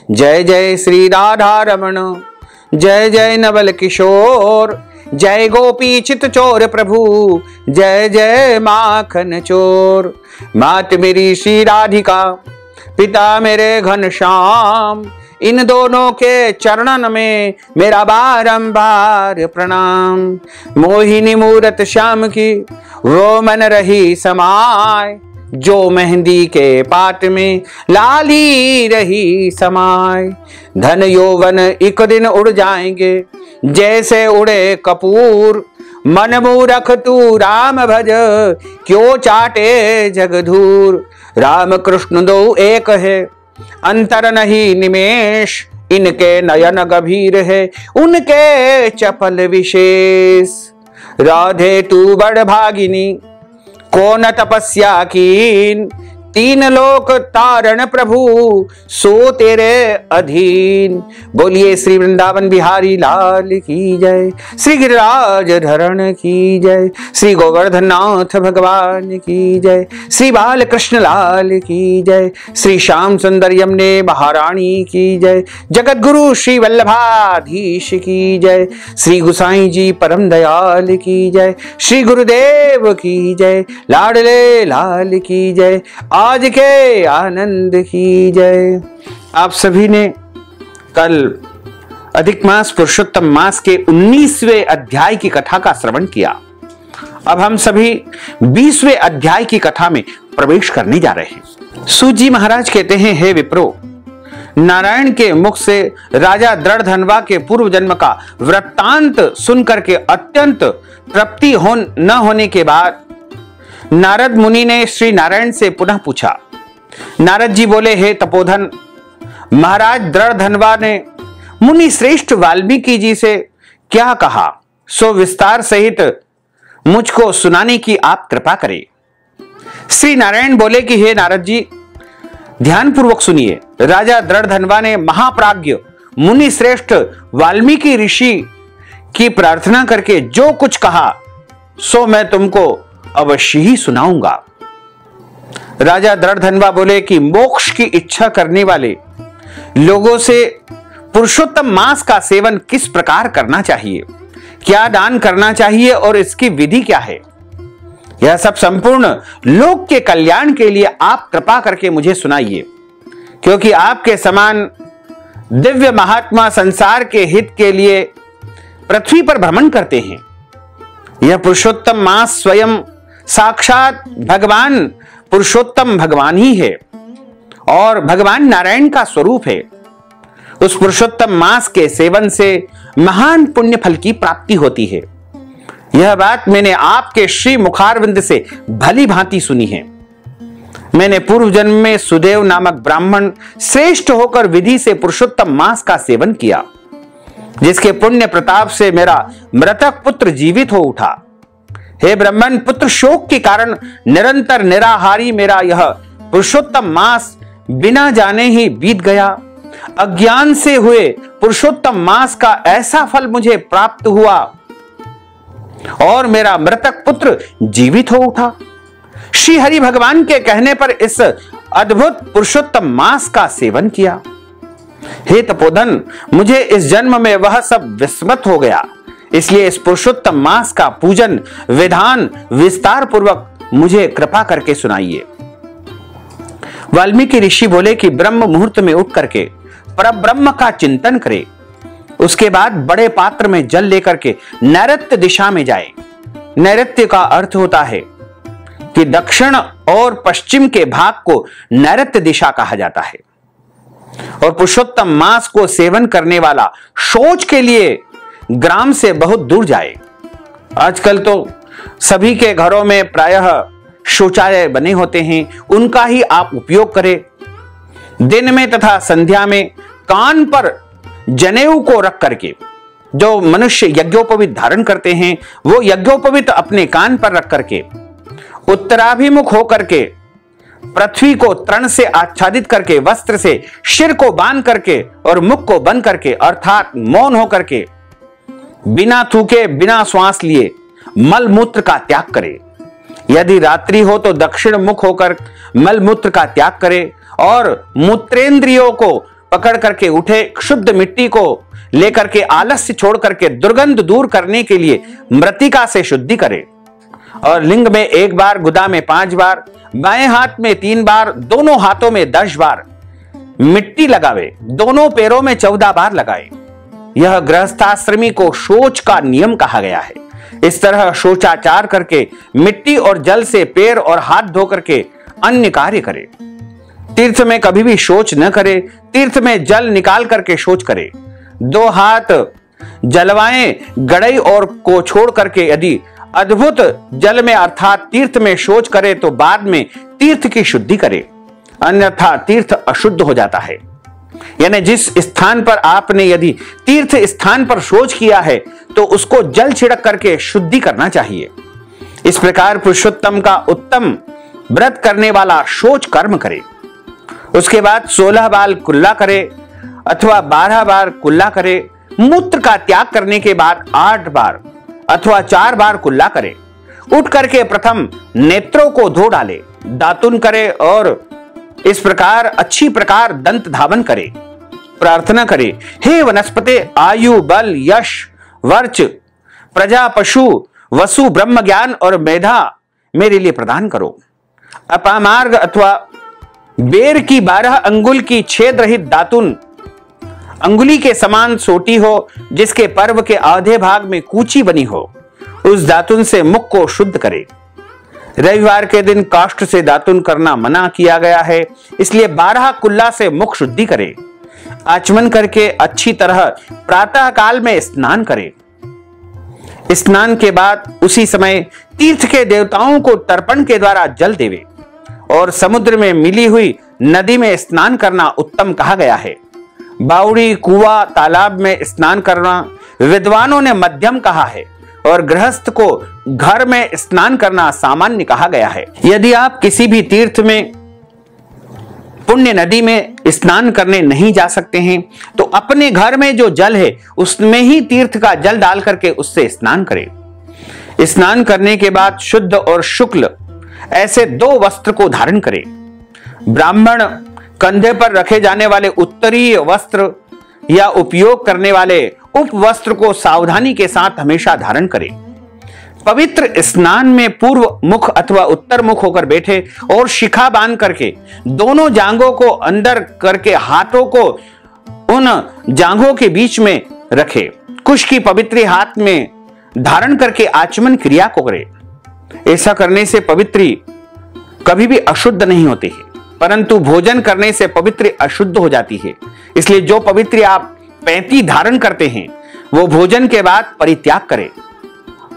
जय जय श्री राधा रमण, जय जय नवल किशोर, जय गोपी चित चोर प्रभु, जय जय माखन चोर। मात मेरी श्री राधिका, पिता मेरे घनश्याम, इन दोनों के चरणन में मेरा बारंबार प्रणाम। मोहिनी मूरत श्याम की वो मन रही समाय, जो मेहंदी के पात में लाली रही समाय। धन यौवन एक दिन उड़ जाएंगे जैसे उड़े कपूर, मन मूरख तू राम भज क्यों चाटे जगधूर। राम कृष्ण दो एक है अंतर नहीं निमेष, इनके नयन गंभीर है उनके चपल विशेष। राधे तू बड़ भागिनी कौन तपस्या कीन, तीन लोक तारण प्रभु सो तेरे अधीन। बोलिए श्री वृंदावन बिहारी लाल की जय, श्री गिरिराज धरण की जय, श्री गोवर्धन नाथ भगवान की जय, श्री बाल कृष्ण लाल की जय, श्री श्याम सुंदर यमुने महारानी की जय, जगत गुरु श्री वल्लभाधीश की जय, श्री गुसाई जी परम दयाल की जय, श्री गुरुदेव की जय, लाडले लाल की जय, आज के आनंद की जय। आप सभी ने कल अधिक मास पुरुषोत्तम मास के 19वें अध्याय की कथा का श्रवण किया। अब हम सभी 20वें अध्याय की कथा में प्रवेश करने जा रहे हैं। सूत जी महाराज कहते हैं, हे विप्रो, नारायण के मुख से राजा दृढ़धनवा के पूर्व जन्म का वृत्तांत सुनकर के अत्यंत तृप्ति न होने के बाद नारद मुनि ने श्री नारायण से पुनः पूछा। नारद जी बोले, हे तपोधन, महाराज दृढ़धनवा ने मुनि श्रेष्ठ वाल्मीकि जी से क्या कहा सो विस्तार सहित मुझको सुनाने की आप कृपा करें। श्री नारायण बोले कि हे नारद जी, ध्यान पूर्वक सुनिए। राजा दृढ़धनवा ने महाप्राज्ञ मुनि श्रेष्ठ वाल्मीकि ऋषि की प्रार्थना करके जो कुछ कहा सो मैं तुमको अवश्य ही सुनाऊंगा। राजा दृढ़धनवा बोले कि मोक्ष की इच्छा करने वाले लोगों से पुरुषोत्तम मास का सेवन किस प्रकार करना चाहिए, क्या दान करना चाहिए और इसकी विधि क्या है, यह सब संपूर्ण लोक के कल्याण के लिए आप कृपा करके मुझे सुनाइए, क्योंकि आपके समान दिव्य महात्मा संसार के हित के लिए पृथ्वी पर भ्रमण करते हैं। यह पुरुषोत्तम मास स्वयं साक्षात भगवान पुरुषोत्तम भगवान ही है और भगवान नारायण का स्वरूप है। उस पुरुषोत्तम मास के सेवन से महान पुण्य फल की प्राप्ति होती है। यह बात मैंने आपके श्री मुखारविंद से भली भांति सुनी है। मैंने पूर्व जन्म में सुदेव नामक ब्राह्मण श्रेष्ठ होकर विधि से पुरुषोत्तम मास का सेवन किया, जिसके पुण्य प्रताप से मेरा मृतक पुत्र जीवित हो उठा। हे ब्राह्मण, पुत्र शोक के कारण निरंतर निराहारी मेरा यह पुरुषोत्तम मास बिना जाने ही बीत गया। अज्ञान से हुए पुरुषोत्तम मास का ऐसा फल मुझे प्राप्त हुआ और मेरा मृतक पुत्र जीवित हो उठा। श्री हरि भगवान के कहने पर इस अद्भुत पुरुषोत्तम मास का सेवन किया। हे तपोधन, मुझे इस जन्म में वह सब विस्मृत हो गया, इसलिए इस पुरुषोत्तम मास का पूजन विधान विस्तार पूर्वक मुझे कृपा करके सुनाइए। वाल्मीकि ऋषि बोले कि ब्रह्म मुहूर्त में उठ करके परब्रह्म का चिंतन करे, उसके बाद बड़े पात्र में जल लेकर के नैऋत्य दिशा में जाए। नैऋत्य का अर्थ होता है कि दक्षिण और पश्चिम के भाग को नैऋत्य दिशा कहा जाता है। और पुरुषोत्तम मास को सेवन करने वाला शौच के लिए ग्राम से बहुत दूर जाए। आजकल तो सभी के घरों में प्रायः शौचालय बने होते हैं, उनका ही आप उपयोग करें। दिन में तथा संध्या में कान पर जनेऊ को रख करके, जो मनुष्य यज्ञोपवीत धारण करते हैं वो यज्ञोपवीत अपने कान पर रख करके उत्तराभिमुख होकर के पृथ्वी को तृण से आच्छादित करके वस्त्र से सिर को बांध करके और मुख को बंद करके अर्थात मौन होकर के बिना थूके बिना श्वास लिए मल मूत्र का त्याग करे। यदि रात्रि हो तो दक्षिण मुख होकर मल मूत्र का त्याग करे और मूत्रेंद्रियों को पकड़ करके उठे, शुद्ध मिट्टी को लेकर के आलस्य छोड़ करके दुर्गंध दूर करने के लिए मृत्तिका से शुद्धि करे और लिंग में 1 बार, गुदा में 5 बार, बाएं हाथ में 3 बार, दोनों हाथों में 10 बार मिट्टी लगावे, दोनों पैरों में 14 बार लगाए। यह गृहस्थाश्रमी को शौच का नियम कहा गया है। इस तरह शौचाचार करके मिट्टी और जल से पैर और हाथ धो करके अन्य कार्य करे। तीर्थ में कभी भी शौच न करे, तीर्थ में जल निकाल करके शौच करे। 2 हाथ जलवाएं गड़ई और को छोड़ करके यदि अद्भुत जल में अर्थात तीर्थ में शौच करे तो बाद में तीर्थ की शुद्धि करे, अन्यथा तीर्थ अशुद्ध हो जाता है। यानी जिस स्थान पर आपने यदि तीर्थ स्थान पर शौच किया है तो उसको जल छिड़क करके शुद्धि करना चाहिए। इस प्रकार पुरुषोत्तम का उत्तम व्रत करने वाला शौच कर्म करे। उसके बाद 16 बार कुल्ला करे अथवा 12 बार कुल्ला करे। मूत्र का त्याग करने के बाद 8 बार अथवा 4 बार कुल्ला करे। उठ करके प्रथम नेत्रों को धो डाले, दातुन करे और इस प्रकार अच्छी प्रकार दंत धावन करे। प्रार्थना करे, हे वनस्पते आयु, बल, यश, वर्च, प्रजा, पशु, वसु, ब्रह्म ज्ञान और मेधा मेरे लिए प्रदान करो। अपामार्ग अथवा बेर की 12 अंगुल की छेद रहित दातुन अंगुली के समान सोटी हो, जिसके पर्व के आधे भाग में कूची बनी हो, उस दातुन से मुख को शुद्ध करे। रविवार के दिन काष्ठ से दातुन करना मना किया गया है, इसलिए 12 कुल्ला से मुख शुद्धि करे। आचमन करके अच्छी तरह प्रातः काल में स्नान करे। स्नान के बाद उसी समय तीर्थ के देवताओं को तर्पण के द्वारा जल देवे और समुद्र में मिली हुई नदी में स्नान करना उत्तम कहा गया है। बावड़ी, कुआं, तालाब में स्नान करना विद्वानों ने मध्यम कहा है और गृहस्थ को घर में स्नान करना सामान्य कहा गया है। यदि आप किसी भी तीर्थ में पुण्य नदी में स्नान करने नहीं जा सकते हैं तो अपने घर में जो जल है उसमें ही तीर्थ का जल डाल करके उससे स्नान करें। स्नान करने के बाद शुद्ध और शुक्ल ऐसे 2 वस्त्र को धारण करें। ब्राह्मण कंधे पर रखे जाने वाले उत्तरीय वस्त्र या उपयोग करने वाले उप वस्त्र को सावधानी के साथ हमेशा धारण करें। पवित्र स्नान में पूर्व मुख अथवा उत्तर मुख होकर बैठे और शिखा बांध करके दोनों जांघों को अंदर करके हाथों को उन जांघों के बीच में रखे। कुश की पवित्री हाथ में धारण करके आचमन क्रिया को करे। ऐसा करने से पवित्री कभी भी अशुद्ध नहीं होती है, परंतु भोजन करने से पवित्री अशुद्ध हो जाती है। इसलिए जो पवित्री आप पैंती धारण करते हैं वो भोजन के बाद परित्याग करें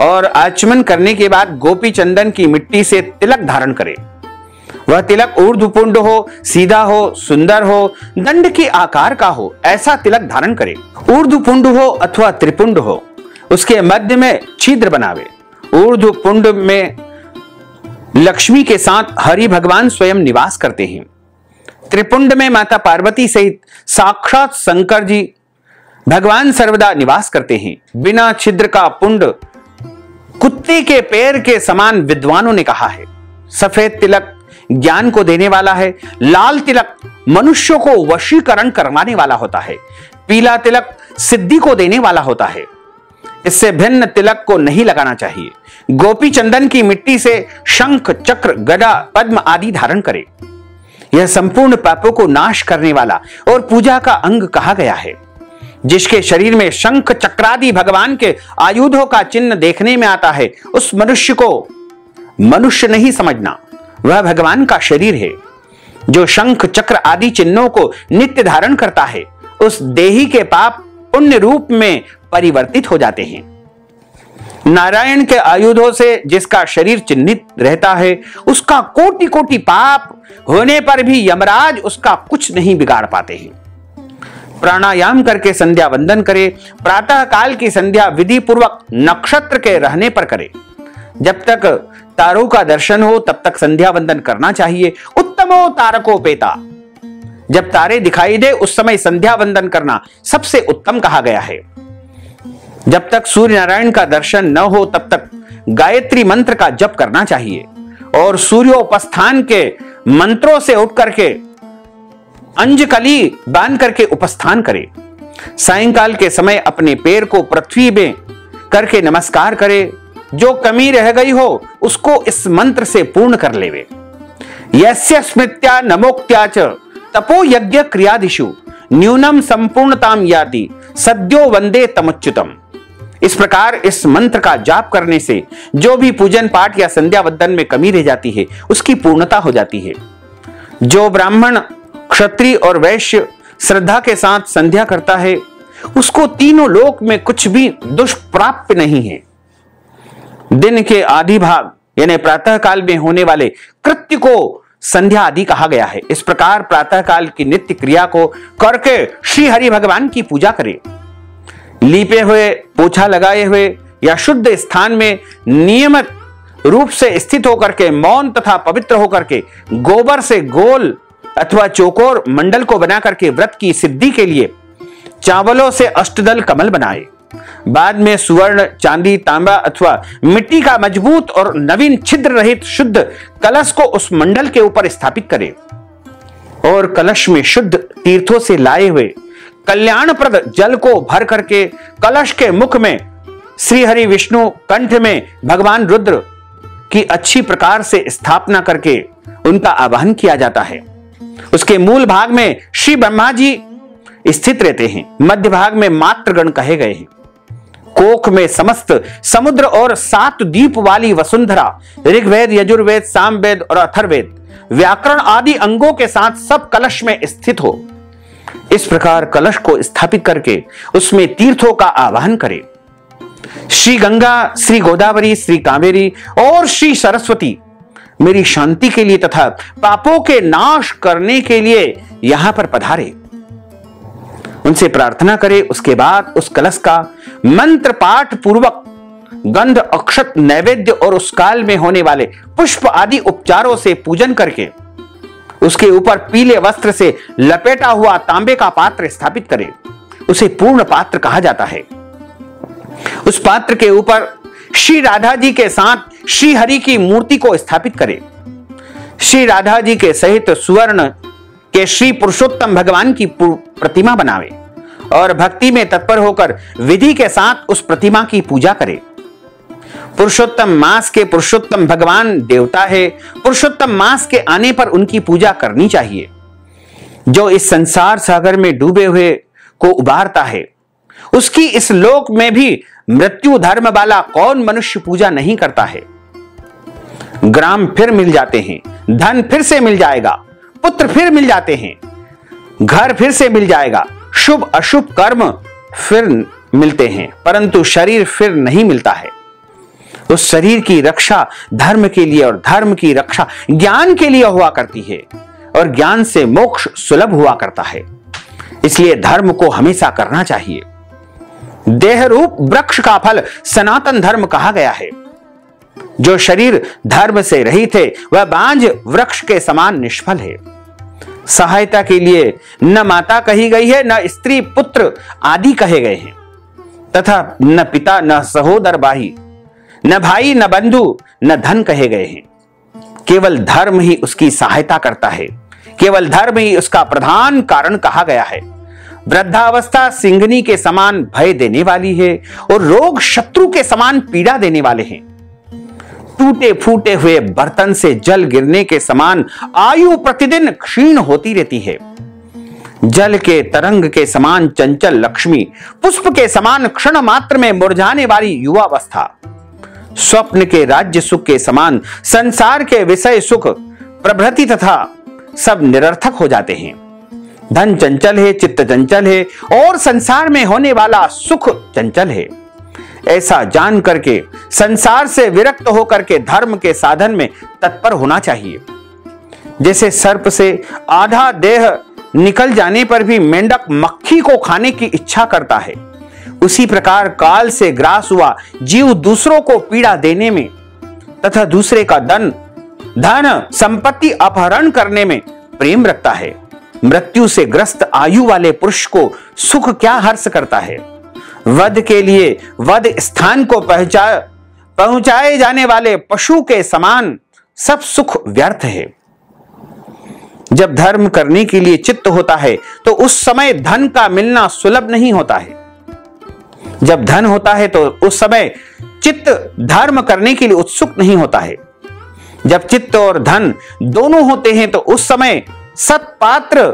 और आचमन करने के बाद गोपी चंदन की मिट्टी से तिलक धारण करें। वह तिलक ऊर्ध्वपुंड हो, सीधा हो, सुंदर हो, दंड के आकार का हो, ऐसा तिलक धारण करें। ऊर्ध्वपुंड हो अथवा त्रिपुंड हो, उसके मध्य में छिद्र बनावे। ऊर्ध्वपुंड में लक्ष्मी के साथ हरि भगवान स्वयं निवास करते हैं। त्रिपुंड में माता पार्वती सहित साक्षात शंकर जी भगवान सर्वदा निवास करते हैं। बिना छिद्र का पुंड कुत्ते के पैर के समान विद्वानों ने कहा है। सफेद तिलक ज्ञान को देने वाला है। लाल तिलक मनुष्यों को वशीकरण करवाने वाला होता है। पीला तिलक सिद्धि को देने वाला होता है। इससे भिन्न तिलक को नहीं लगाना चाहिए। गोपी चंदन की मिट्टी से शंख, चक्र, गदा, पद्म आदि धारण करें। यह संपूर्ण पापों को नाश करने वाला और पूजा का अंग कहा गया है। जिसके शरीर में शंख, चक्रादि भगवान के आयुधों का चिन्ह देखने में आता है, उस मनुष्य को मनुष्य नहीं समझना, वह भगवान का शरीर है। जो शंख, चक्र आदि चिन्हों को नित्य धारण करता है, उस देही के पाप पुण्य रूप में परिवर्तित हो जाते हैं। नारायण के आयुधों से जिसका शरीर चिन्हित रहता है, उसका कोटि कोटि पाप होने पर भी यमराज उसका कुछ नहीं बिगाड़ पाते हैं। प्राणायाम करके संध्या वंदन करे। प्रातः काल की संध्या विधि पूर्वक नक्षत्र के रहने पर करे। जब तक तारों का दर्शन हो तब तक संध्या वंदन करना चाहिए। उत्तमो तारकोपेता, जब तारे दिखाई दे उस समय संध्या वंदन करना सबसे उत्तम कहा गया है। जब तक सूर्य नारायण का दर्शन न हो तब तक गायत्री मंत्र का जप करना चाहिए और सूर्योपस्थान के मंत्रों से उठ करके अंजकली बांध करके उपस्थान करे। सायंकाल के समय अपने पैर को पृथ्वी में करके नमस्कार करे। जो कमी रह गई हो उसको इस मंत्र से पूर्ण कर लेवे। यस्य स्मृत्या नमोक्त्या च तपो यज्ञ क्रियादिषु न्यूनम संपूर्णताम याति सद्यो वंदे तमुच्युतम। इस प्रकार इस मंत्र का जाप करने से जो भी पूजन पाठ या संध्या वंदन में कमी रह जाती है उसकी पूर्णता हो जाती है। जो ब्राह्मण, क्षत्रिय और वैश्य श्रद्धा के साथ संध्या करता है उसको तीनों लोक में कुछ भी दुष्प्राप्य नहीं है। दिन के आधि भाग यानी प्रातः काल में होने वाले कृत्य को संध्या आदि कहा गया है। इस प्रकार प्रातः काल की नित्य क्रिया को करके श्री हरि भगवान की पूजा करें। लीपे हुए, पोछा लगाए हुए या शुद्ध स्थान में नियमित रूप से स्थित होकर के मौन तथा पवित्र होकर के गोबर से गोल अथवा चौकोर मंडल को बना करके व्रत की सिद्धि के लिए चावलों से अष्टदल कमल बनाए। बाद में सुवर्ण, चांदी, तांबा अथवा मिट्टी का मजबूत और नवीन छिद्र रहित शुद्ध कलश को उस मंडल के ऊपर स्थापित करें और कलश में शुद्ध तीर्थों से लाए हुए कल्याणप्रद जल को भर करके कलश के मुख में श्री हरि विष्णु, कंठ में भगवान रुद्र की अच्छी प्रकार से स्थापना करके उनका आवाहन किया जाता है। उसके मूल भाग में श्री ब्रह्मा जी स्थित रहते हैं। मध्य भाग में मात्रगण कहे गए हैं। कोख में समस्त समुद्र और 7 द्वीप वाली वसुंधरा, ऋग्वेद, यजुर्वेद, सामवेद और अथर्ववेद, व्याकरण आदि अंगों के साथ सब कलश में स्थित हो। इस प्रकार कलश को स्थापित करके उसमें तीर्थों का आवाहन करें। श्री गंगा, श्री गोदावरी, श्री कावेरी और श्री सरस्वती मेरी शांति के लिए तथा पापों के नाश करने के लिए यहां पर पधारे। उनसे प्रार्थना करें। उसके बाद उस कलश का मंत्र पाठ पूर्वक गंध, अक्षत, नैवेद्य और उस काल में होने वाले पुष्प आदि उपचारों से पूजन करके उसके ऊपर पीले वस्त्र से लपेटा हुआ तांबे का पात्र स्थापित करें। उसे पूर्ण पात्र कहा जाता है। उस पात्र के ऊपर श्री राधा जी के साथ श्री हरि की मूर्ति को स्थापित करें। श्री राधा जी के सहित सुवर्ण के श्री पुरुषोत्तम भगवान की प्रतिमा बनावे और भक्ति में तत्पर होकर विधि के साथ उस प्रतिमा की पूजा करें। पुरुषोत्तम मास के पुरुषोत्तम भगवान देवता है। पुरुषोत्तम मास के आने पर उनकी पूजा करनी चाहिए। जो इस संसार सागर में डूबे हुए को उबारता है उसकी इस लोक में भी मृत्यु धर्म वाला कौन मनुष्य पूजा नहीं करता है। ग्राम फिर मिल जाते हैं, धन फिर से मिल जाएगा, पुत्र फिर मिल जाते हैं, घर फिर से मिल जाएगा, शुभ अशुभ कर्म फिर मिलते हैं, परंतु शरीर फिर नहीं मिलता है। उस शरीर की रक्षा धर्म के लिए और धर्म की रक्षा ज्ञान के लिए हुआ करती है और ज्ञान से मोक्ष सुलभ हुआ करता है। इसलिए धर्म को हमेशा करना चाहिए। देह रूप वृक्ष का फल सनातन धर्म कहा गया है। जो शरीर धर्म से रहित है वह बांझ वृक्ष के समान निष्फल है। सहायता के लिए न माता कही गई है, न स्त्री पुत्र आदि कहे गए हैं, तथा न पिता, न सहोदर भाई, न भाई, न बंधु, न धन कहे गए हैं। केवल धर्म ही उसकी सहायता करता है। केवल धर्म ही उसका प्रधान कारण कहा गया है। वृद्धावस्था सिंघनी के समान भय देने वाली है और रोग शत्रु के समान पीड़ा देने वाले हैं। टूटे फूटे हुए बर्तन से जल गिरने के समान आयु प्रतिदिन क्षीण होती रहती है। जल के तरंग के समान चंचल लक्ष्मी, पुष्प के समान क्षण मात्र में मुरझाने वाली युवावस्था, स्वप्न के राज्य सुख के समान संसार के विषय सुख प्रभृति तथा सब निरर्थक हो जाते हैं। धन चंचल है, चित्त चंचल है और संसार में होने वाला सुख चंचल है। ऐसा जान करके संसार से विरक्त होकर के धर्म के साधन में तत्पर होना चाहिए। जैसे सर्प से आधा देह निकल जाने पर भी मेंढक मक्खी को खाने की इच्छा करता है, उसी प्रकार काल से ग्रास हुआ जीव दूसरों को पीड़ा देने में तथा दूसरे का धन संपत्ति अपहरण करने में प्रेम रखता है। मृत्यु से ग्रस्त आयु वाले पुरुष को सुख क्या हर्ष करता है। वध के लिए वध स्थान को पहुंचाए जाने वाले पशु के समान सब सुख व्यर्थ है। जब धर्म करने के लिए चित्त होता है तो उस समय धन का मिलना सुलभ नहीं होता है। जब धन होता है तो उस समय चित्त धर्म करने के लिए उत्सुक नहीं होता है। जब चित्त और धन दोनों होते हैं तो उस समय सत्पात्र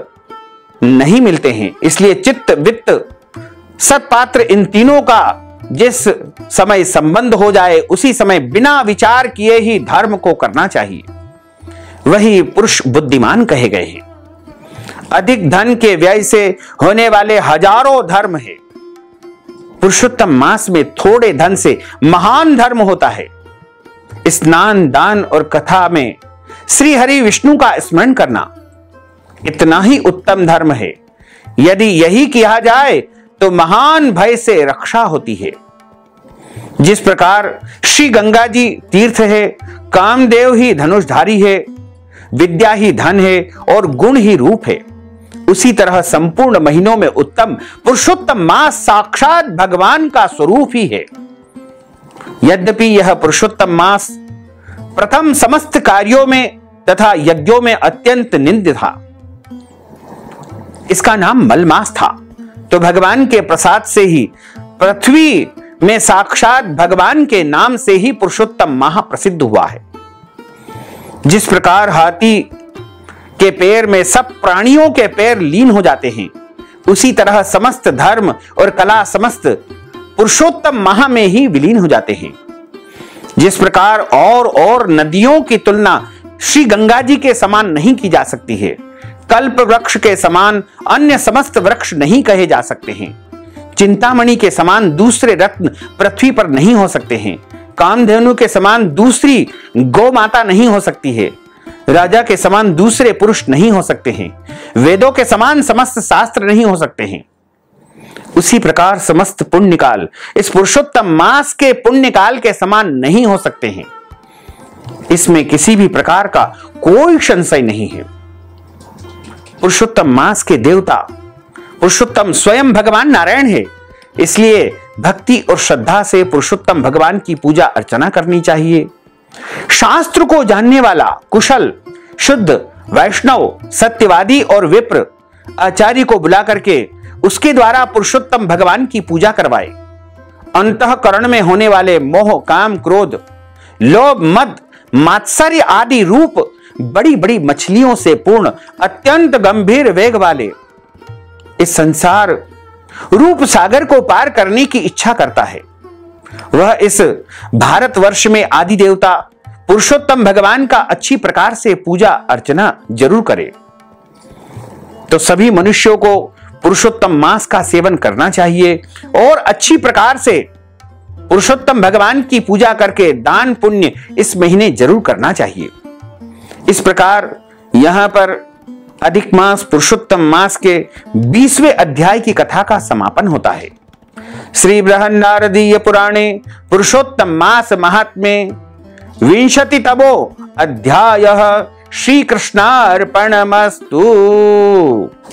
नहीं मिलते हैं। इसलिए चित्त, वित्त, सत्पात्र, इन तीनों का जिस समय संबंध हो जाए उसी समय बिना विचार किए ही धर्म को करना चाहिए। वही पुरुष बुद्धिमान कहे गए हैं। अधिक धन के व्यय से होने वाले हजारों धर्म है। पुरुषोत्तम मास में थोड़े धन से महान धर्म होता है। स्नान, दान और कथा में श्री हरि विष्णु का स्मरण करना इतना ही उत्तम धर्म है। यदि यही किया जाए तो महान भय से रक्षा होती है। जिस प्रकार श्री गंगा जी तीर्थ है, कामदेव ही धनुषधारी है, विद्या ही धन है और गुण ही रूप है, उसी तरह संपूर्ण महीनों में उत्तम पुरुषोत्तम मास साक्षात भगवान का स्वरूप ही है। यद्यपि यह पुरुषोत्तम मास प्रथम समस्त कार्यों में तथा यज्ञों में अत्यंत निंद्य था। इसका नाम मलमास था, तो भगवान के प्रसाद से ही पृथ्वी में साक्षात भगवान के नाम से ही पुरुषोत्तम माह प्रसिद्ध हुआ है। जिस प्रकार हाथी के पैर में सब प्राणियों के पैर लीन हो जाते हैं, उसी तरह समस्त धर्म और कला समस्त पुरुषोत्तम माह में ही विलीन हो जाते हैं। जिस प्रकार और नदियों की तुलना श्री गंगा जी के समान नहीं की जा सकती है, कल्प वृक्ष के समान अन्य समस्त वृक्ष नहीं कहे जा सकते हैं, चिंतामणि के समान दूसरे रत्न पृथ्वी पर नहीं हो सकते हैं, कामधेनु के समान दूसरी गौ माता नहीं हो सकती है, राजा के समान दूसरे पुरुष नहीं हो सकते हैं, वेदों के समान समस्त शास्त्र नहीं हो सकते हैं। उसी प्रकार समस्त पुण्यकाल इस पुरुषोत्तम मास के पुण्यकाल के समान नहीं हो सकते हैं। इसमें किसी भी प्रकार का कोई संशय नहीं है। पुरुषोत्तम मास के देवता पुरुषोत्तम स्वयं भगवान नारायण है। इसलिए भक्ति और श्रद्धा से पुरुषोत्तम भगवान की पूजा अर्चना करनी चाहिए। शास्त्र को जानने वाला कुशल शुद्ध वैष्णव सत्यवादी और विप्र आचार्य को बुला करके उसके द्वारा पुरुषोत्तम भगवान की पूजा करवाए। अंतःकरण में होने वाले मोह, काम, क्रोध, लोभ, मद, मात्सर्य आदि रूप बड़ी बड़ी मछलियों से पूर्ण अत्यंत गंभीर वेग वाले इस संसार रूप सागर को पार करने की इच्छा करता है। वह इस भारतवर्ष में आदि देवता पुरुषोत्तम भगवान का अच्छी प्रकार से पूजा अर्चना जरूर करे। तो सभी मनुष्यों को पुरुषोत्तम मास का सेवन करना चाहिए और अच्छी प्रकार से पुरुषोत्तम भगवान की पूजा करके दान पुण्य इस महीने जरूर करना चाहिए। इस प्रकार यहां पर अधिक मास पुरुषोत्तम मास के 20वें अध्याय की कथा का समापन होता है। श्री बृहन्नारदीय पुराणे पुरुषोत्तम मास महात्म्ये 20तमो अध्यायः श्री कृष्णार्पणमस्तु।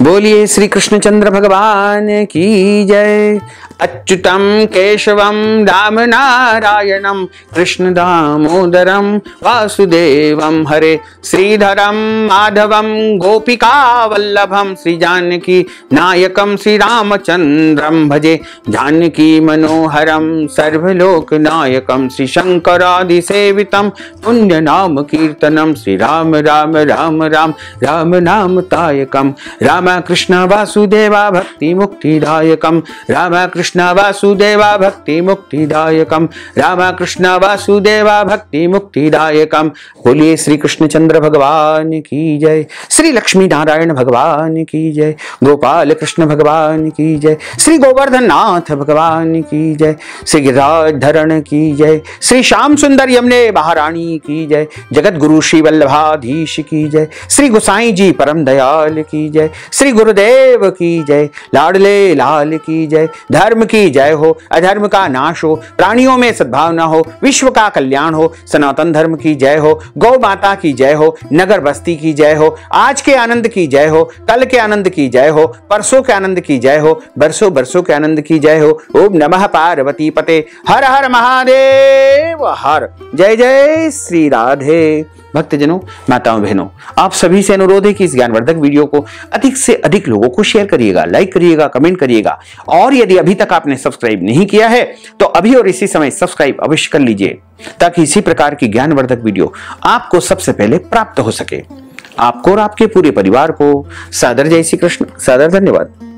बोलिए श्री कृष्णचंद्र भगवान की जय। अच्युतम केशवम राम नारायणम कृष्ण दामोदरम वासुदेवम हरे श्रीधरम माधवम गोपिका वल्लभम श्री जानकी नायकम श्री रामचंद्रम भजे जानकी मनोहरम सर्वलोक नायकम श्री शंकरादि सेवितम पुण्य नाम कीर्तनम श्री राम राम राम राम राम नाम तायकम राम कृष्ण वासुदेवा भक्ति मुक्तिदायकम राम कृष्ण वासुदेवा भक्ति मुक्तिदायकम राम कृष्ण वासुदेवा भक्ति मुक्तिदायकम। बोलिए श्री कृष्णचंद्र भगवान की जय। श्री लक्ष्मी नारायण भगवान की जय। गोपाल कृष्ण भगवान की जय। श्री गोवर्धन नाथ भगवान की जय। श्री गिरिराजधरण की जय। श्री श्याम सुंदर यमुने महारानी की जय। जगत गुरु श्री वल्लभाधीश की जय। श्री गोसाई जी परम दयाल की जय। श्री गुरुदेव की जय। लाडले लाल की जय। धर्म की जय हो, अधर्म का नाश हो, प्राणियों में सद्भावना हो, विश्व का कल्याण हो, सनातन धर्म की जय हो, गौ माता की जय हो, नगर बस्ती की जय हो, आज के आनंद की जय हो, कल के आनंद की जय हो, परसों के आनंद की जय हो, बरसों बरसों के आनंद की जय हो। ओम नमः पार्वती पते हर हर महादेव हर। जय जय श्री राधे भक्तजनों, माताओं, बहनों, आप सभी से अनुरोध है कि इस ज्ञानवर्धक वीडियो को अधिक से अधिक लोगों को शेयर करिएगा, लाइक करिएगा, कमेंट करिएगा। और यदि अभी तक आपने सब्सक्राइब नहीं किया है तो अभी और इसी समय सब्सक्राइब अवश्य कर लीजिए, ताकि इसी प्रकार की ज्ञानवर्धक वीडियो आपको सबसे पहले प्राप्त हो सके। आपको और आपके पूरे परिवार को सादर जय श्री कृष्ण, सादर धन्यवाद।